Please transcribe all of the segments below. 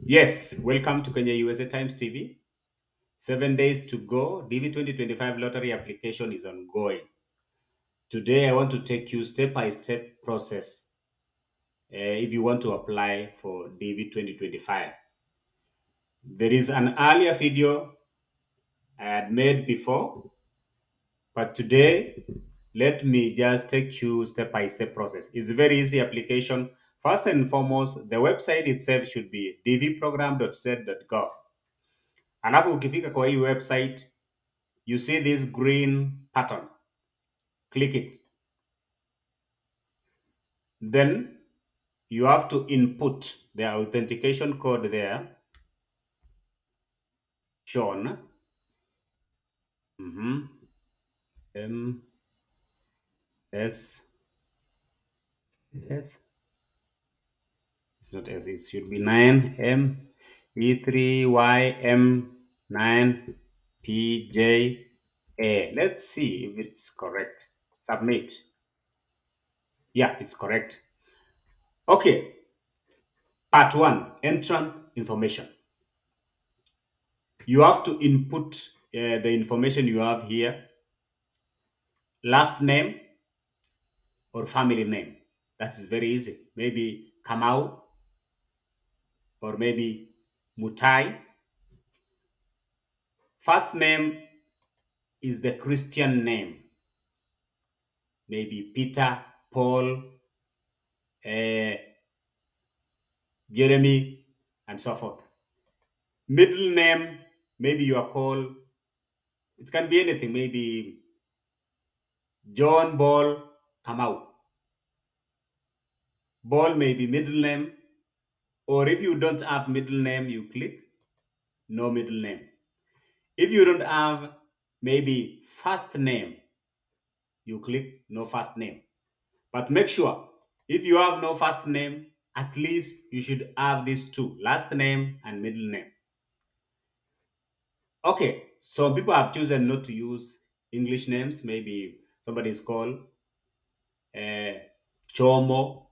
Yes, welcome to Kenya USA Times TV. 7 days to go. DV 2025 lottery application is ongoing. Today, I want to take you step by step process if you want to apply for DV 2025. There is an earlier video I had made before, but today, let me just take you step by step process. It's a very easy application. First and foremost, the website itself should be dvprogram.sed.gov. Alafu ukifika kwa hii website, you see this green button. Click it. Then you have to input the authentication code there shown. M S S. It's not S. It should be 9 M E3YM9PJA. Let's see if it's correct. Submit. Yeah, it's correct. Okay. Part 1, entrant information. You have to input the information you have here. Last name or family name. That is very easy. Maybe Kamau or maybe Mutai. First name is the Christian name. Maybe Peter, Paul, Jeremy, and so forth. Middle name, maybe you are called, it can be anything. Maybe John Ball Kamau. Ball may be middle name. Or if you don't have middle name, you click no middle name. If you don't have maybe first name, you click no first name. But make sure if you have no first name, at least you should have these two, last name and middle name. Okay, some people have chosen not to use English names. Maybe somebody is called Chomo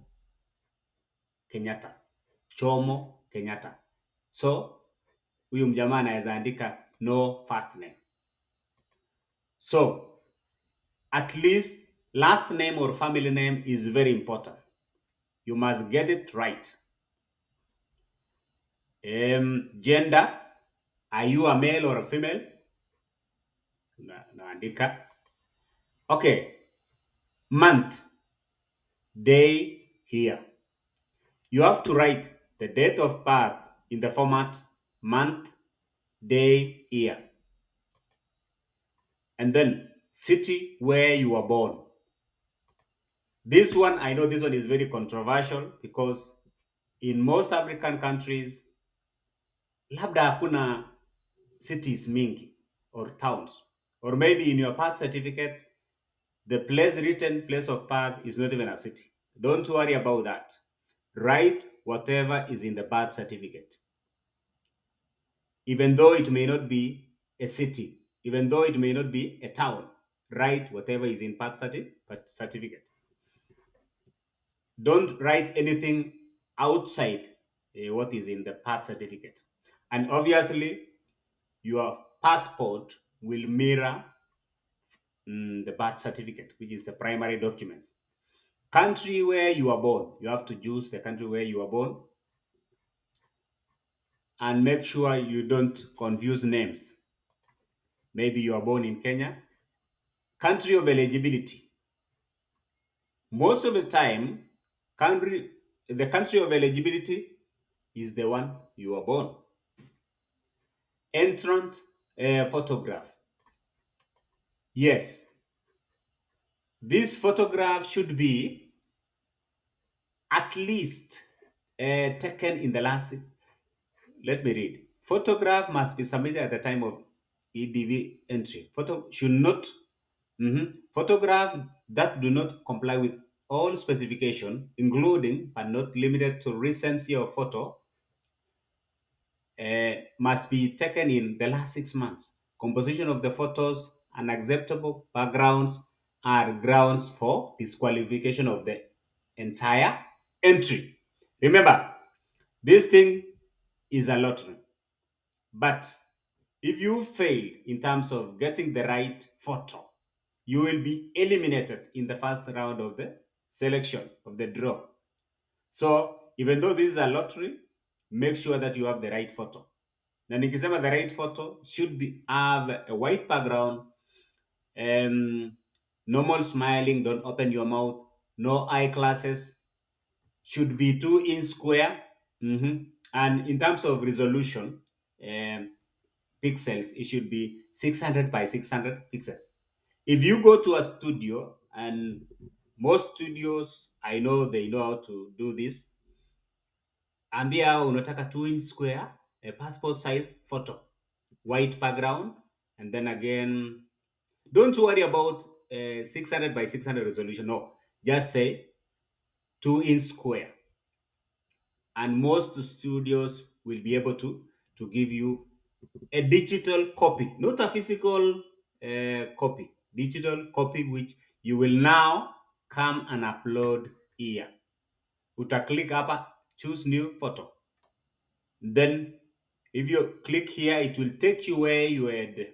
Kenyatta. Chomo Kenyatta. So huyu mjamaa anaweza andika no first name. So at least last name or family name is very important. You must get it right. Gender, are you a male or a female? Naandika. Okay. Month, day, here. You have to write the date of birth in the format month, day, year. And then city where you were born. This one, I know this one is very controversial because in most African countries, labda hakuna cities mingi or towns. Or maybe in your birth certificate, the place of birth is not even a city. Don't worry about that. Write whatever is in the birth certificate. Even though it may not be a city, even though it may not be a town, write whatever is in birth certificate. Don't write anything outside what is in the birth certificate. And obviously, your passport will mirror the birth certificate, which is the primary document. Country where you are born, you have to choose the country where you are born. And make sure you don't confuse names. Maybe you are born in Kenya. Country of eligibility. Most of the time, the country of eligibility is the one you are born. Entrant photograph. Yes. This photograph should be at least taken in the last. Let me read. Photograph must be submitted at the time of EDV entry. Photograph that do not comply with all specification, including but not limited to recency of photo, must be taken in the last 6 months. Composition of the photos, unacceptable backgrounds are grounds for disqualification of the entire entry. Remember, this thing is a lottery. But if you fail in terms of getting the right photo, you will be eliminated in the first round of the selection of the draw. So even though this is a lottery, make sure that you have the right photo. Na nikisema the right photo should be have a white background, normal smiling, don't open your mouth, no eyeglasses, should be 2-inch square. And in terms of resolution, pixels, it should be 600 by 600 pixels. If you go to a studio, and most studios I know they know how to do this, ambia unataka 2-inch square, a passport size photo, white background, and then again, don't worry about 600 by 600 resolution. No, just say 2-inch square, and most studios will be able to give you a digital copy, not a physical copy, digital copy, which you will now come and upload here. Uta click hapa, choose new photo. Then if you click here, it will take you where you had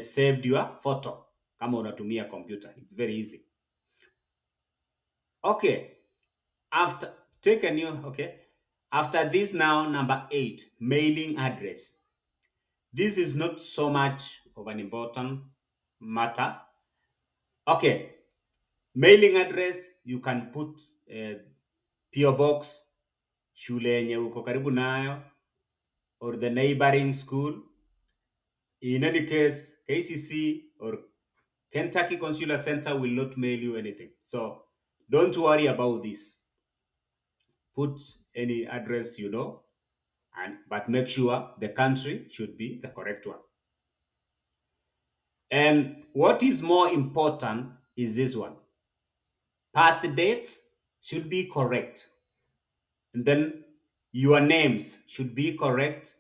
saved your photo. Kama unatumia computer, it's very easy. Okay, after take a new, okay. After this now, number 8, mailing address. This is not so much of an important matter. Okay, mailing address, you can put PO box, shule yenye uko karibu nayo, or the neighboring school. In any case, KCC or Kentucky Consular Center will not mail you anything. So don't worry about this. Put any address you know, but make sure the country should be the correct one. And what is more important is this one. Birth dates should be correct. And then your names should be correct.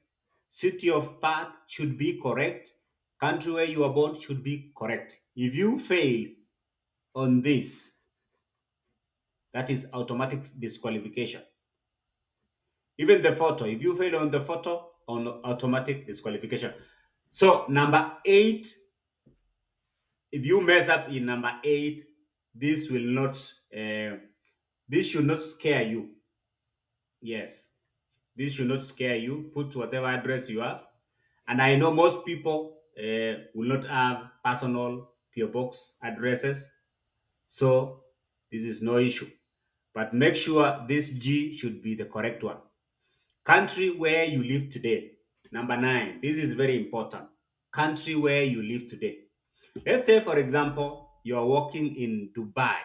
City of birth should be correct. Country where you are born should be correct. If you fail on this, that is automatic disqualification. Even the photo, if you fail on the photo, on automatic disqualification. So number 8, if you mess up in number 8, this will not, this should not scare you. Yes, this should not scare you. Put whatever address you have. And I know most people will not have personal PO box addresses. So this is no issue. But make sure this G should be the correct one. Country where you live today. Number 9. This is very important. Country where you live today. Let's say, for example, you are working in Dubai,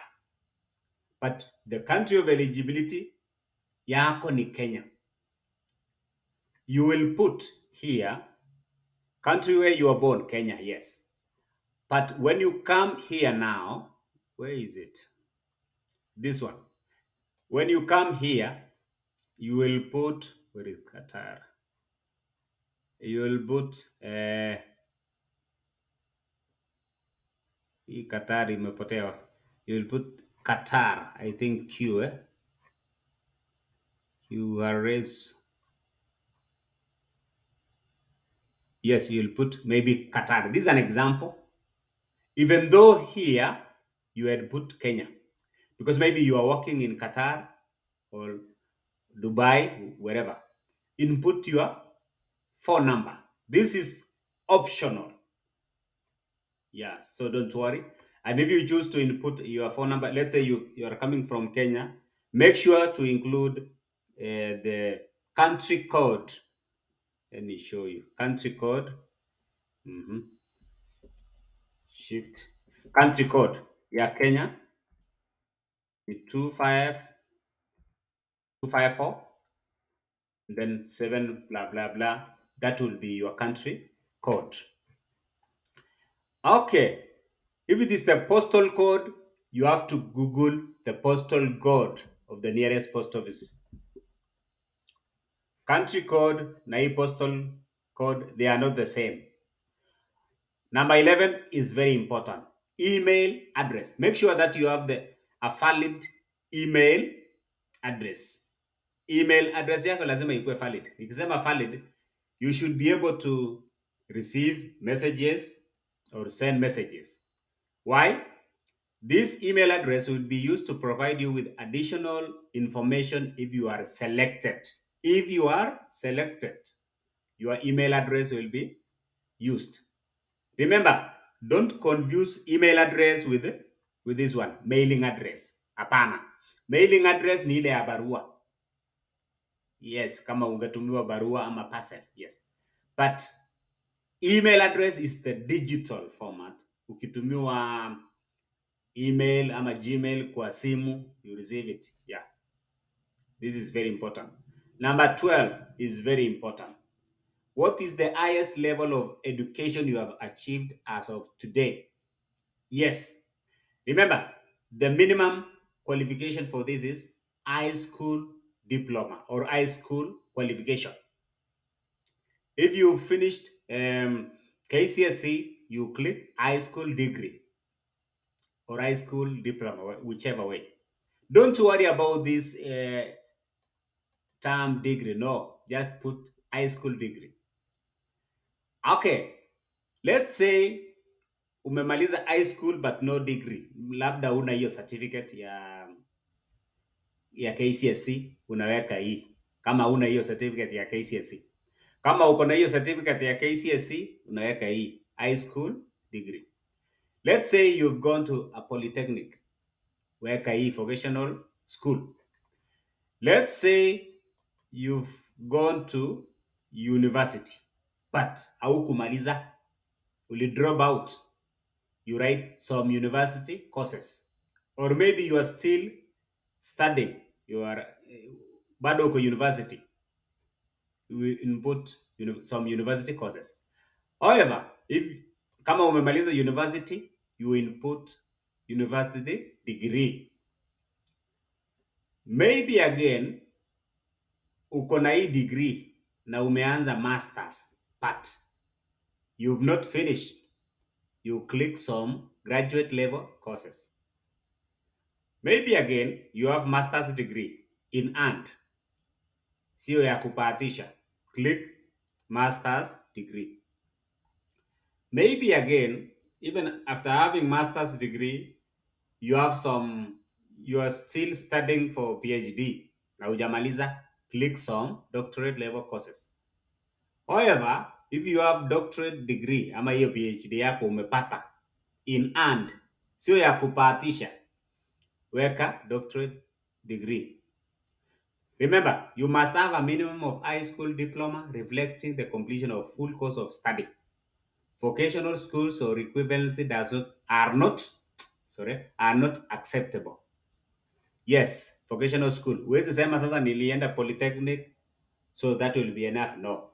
but the country of eligibility yako ni Kenya. You will put here, country where you are born, Kenya, yes. But when you come here now, where is it? This one. When you come here, you will put, where is Qatar? You will put, Qatar imepotea. You will put Qatar, I think Q, QRS. Yes, you'll put maybe Qatar. This is an example. Even though here you had put Kenya, because maybe you are working in Qatar or Dubai, wherever. Input your phone number. This is optional. Yeah, so don't worry. And if you choose to input your phone number, let's say you are coming from Kenya, make sure to include the country code. Let me show you. Country code. Shift. Country code. Yeah, Kenya. 25254. Then 7, blah, blah, blah. That will be your country code. Okay. If it is the postal code, you have to Google the postal code of the nearest post office. Country code, na postal code, they are not the same. Number 11 is very important. Email address. Make sure that you have a valid email address. email address yako lazima ikuwe valid. Nikisema valid, you should be able to receive messages or send messages. Why? This email address will be used to provide you with additional information if you are selected. If you are selected, your email address will be used. Remember, don't confuse email address with this one, mailing address. Hapana. Mailing address ni ile ya barua. Yes, kama ungetumiwa barua ama parcel. Yes. But email address is the digital format. Ukitumiwa email ama Gmail kwa simu, you receive it. Yeah. This is very important. Number 12 is very important. What is the highest level of education you have achieved as of today? Yes. Remember, the minimum qualification for this is high school diploma or high school qualification. If you finished KCSE, you click high school degree or high school diploma, whichever way. Don't worry about this term degree. No, just put high school degree. Okay, let's say umemaliza high school but no degree, labda una hiyo certificate ya KCSE, unaweka hii. Kama una hiyo certificate ya KCSE, kama uko na hiyo certificate ya KCSE, unaweka hii high school degree. Let's say you've gone to a polytechnic, weka hii vocational school. Let's say you've gone to university but haukumaliza, uli drop out, you write some university courses, or maybe you are still studying, you are bado uko university, you input some university courses. However, if kama umemaliza university, you input university degree. Maybe again uko na hii degree na umeanza masters but you've not finished, you click some graduate level courses. Maybe again you have master's degree in hand, sio ya kupatisha, click master's degree. Maybe again, even after having master's degree, you are still studying for PhD na hujamaliza, click some doctorate level courses. However, if you have doctorate degree ama hiyo PhD yako umepata in hand, sio ya kupatisha, weka doctorate degree. Remember, you must have a minimum of high school diploma reflecting the completion of full course of study. Vocational schools or equivalency are not acceptable. Yes, vocational school. Huwezi sema sasa nilienda polytechnic, so that will be enough. No.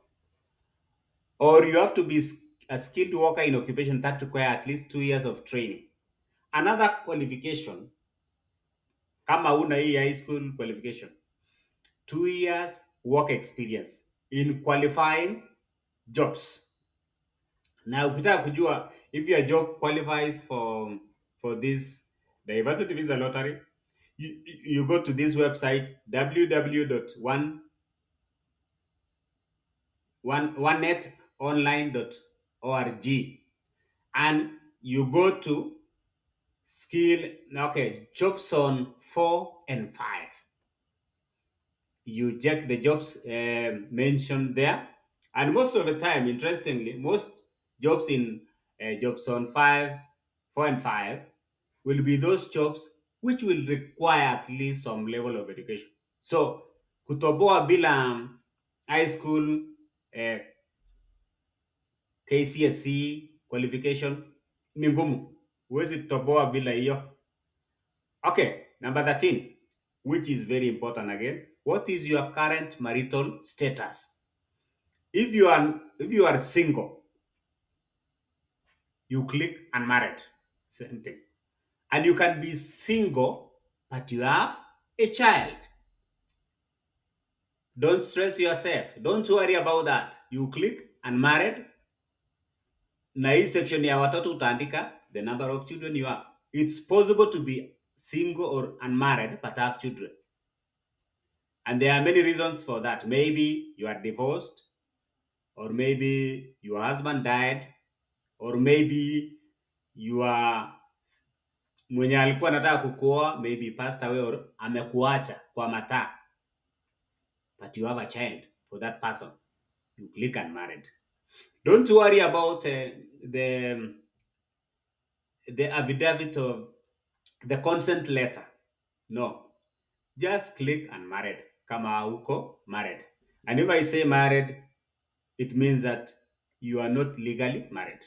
Or you have to be a skilled worker in occupation that require at least 2 years of training. Another qualification, kama una hii high school qualification, 2 years work experience in qualifying jobs. Now, ukitaka kujua if your job qualifies for this diversity visa lottery, you go to this website www.onenetonline.org and you go to jobs on 4 and 5. You check the jobs mentioned there, and most of the time, interestingly, most jobs in jobs on 4 and 5 will be those jobs which will require at least some level of education. So kutoboa bila high school KCSE qualification ni ngumu, huwezi toboa bila hiyo. Okay, number 13, which is very important again. What is your current marital status? If you are single, you click unmarried. Same thing. And you can be single, but you have a child. Don't stress yourself. Don't worry about that. You click unmarried. Na hii section ya watoto utaandika the number of children you have. It's possible to be single or unmarried but have children. And there are many reasons for that. Maybe you are divorced, or maybe your husband died, or maybe you are mwenye alikuwa anataka kukuoa maybe passed away or amekuacha kwa mataa, but you have a child for that person. You click unmarried. Don't worry about the affidavit of the consent letter. No, just click unmarried kama uko married. And if I say married, it means that you are not legally married.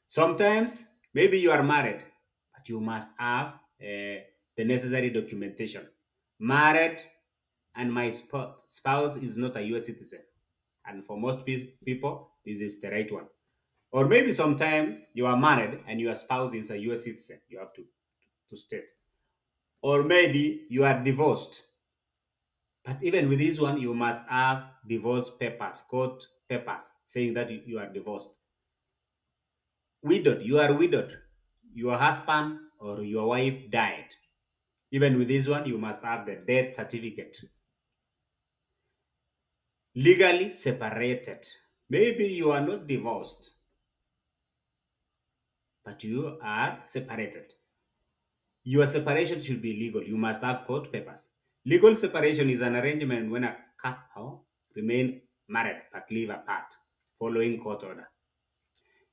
Sometimes maybe you are married, but you must have the necessary documentation. Married and my spouse is not a US citizen. And for most people, this is the right one. Or maybe sometime you are married and your spouse is a US citizen. You have to state. Or maybe you are divorced. But even with this one, you must have divorce papers, court papers saying that you are divorced. Widowed, you are widowed. Your husband or your wife died. Even with this one, you must have the death certificate. Legally separated. Maybe you are not divorced, but you are separated. Your separation should be legal. You must have court papers. Legal separation is an arrangement when a couple remain married but live apart following court order.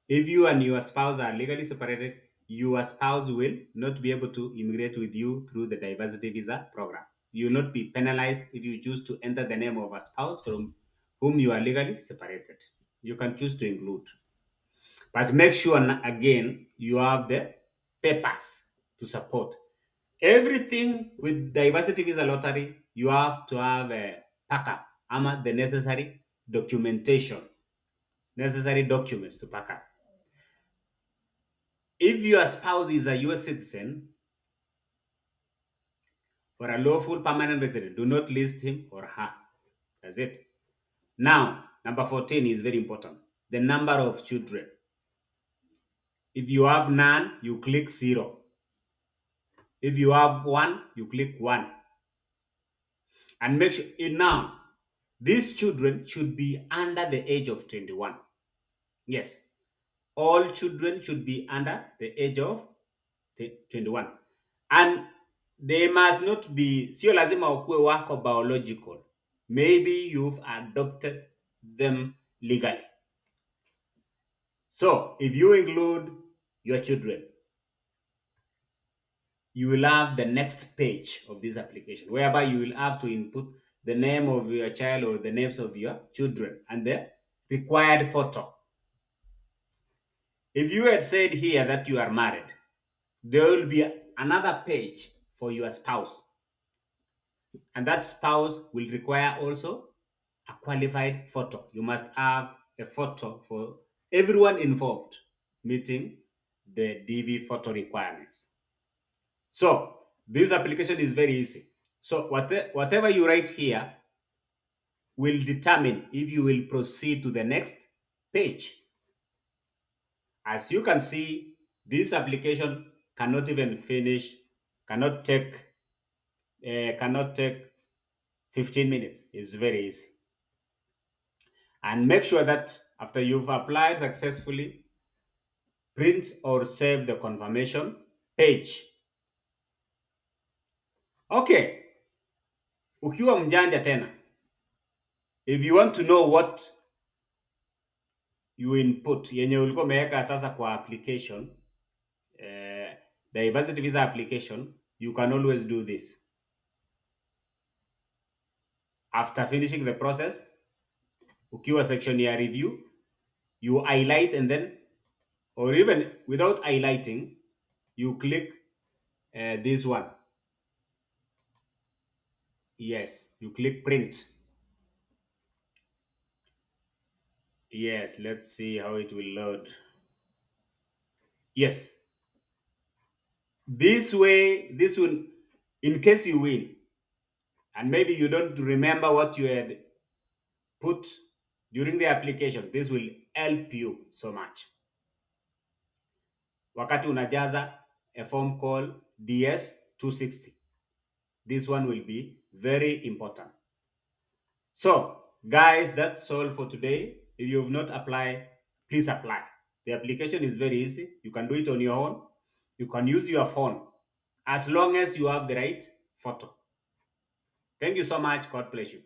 If you and your spouse are legally separated, your spouse will not be able to immigrate with you through the diversity visa program. You will not be penalized if you choose to enter the name of a spouse from whom you are legally separated. You can choose to include. But make sure, again, you have the papers to support. Everything with diversity visa lottery, you have to have a backup, the necessary documentation, necessary documents to pack up. If your spouse is a US citizen or a lawful permanent resident, do not list him or her. That's it. Now, number 14 is very important. The number of children. If you have none, you click 0. If you have 1, you click 1. And make sure now, these children should be under the age of 21. Yes, all children should be under the age of 21. And they must not be, sio lazima wakuwe wako biological. Maybe you've adopted them legally. So, if you include your children, you will have the next page of this application, whereby you will have to input the name of your child or the names of your children and the required photo. If you had said here that you are married, there will be another page for your spouse. And that spouse will require also a qualified photo. You must have a photo for everyone involved meeting the DV photo requirements. So this application is very easy. So whatever you write here will determine if you will proceed to the next page. As you can see, this application cannot even finish, cannot take 15 minutes. It's very easy. And make sure that after you've applied successfully, print or save the confirmation page. Okay, ukiwa mjanja tena, if you want to know what you input yenye ulikuwa umeweka sasa kwa application, diversity visa application, you can always do this. After finishing the process, ukiwa section ya review, you highlight and then, or even without highlighting, you click this one. Yes, you click print. Yes, let's see how it will load. Yes. This way, this will, in case you win, and maybe you don't remember what you had put during the application, this will help you so much. Wakati unajaza a form called DS260, this one will be Very important. So, guys, that's all for today. If you have not applied, please apply. The application is very easy. You can do it on your own. You can use your phone as long as you have the right photo. Thank you so much. God bless you.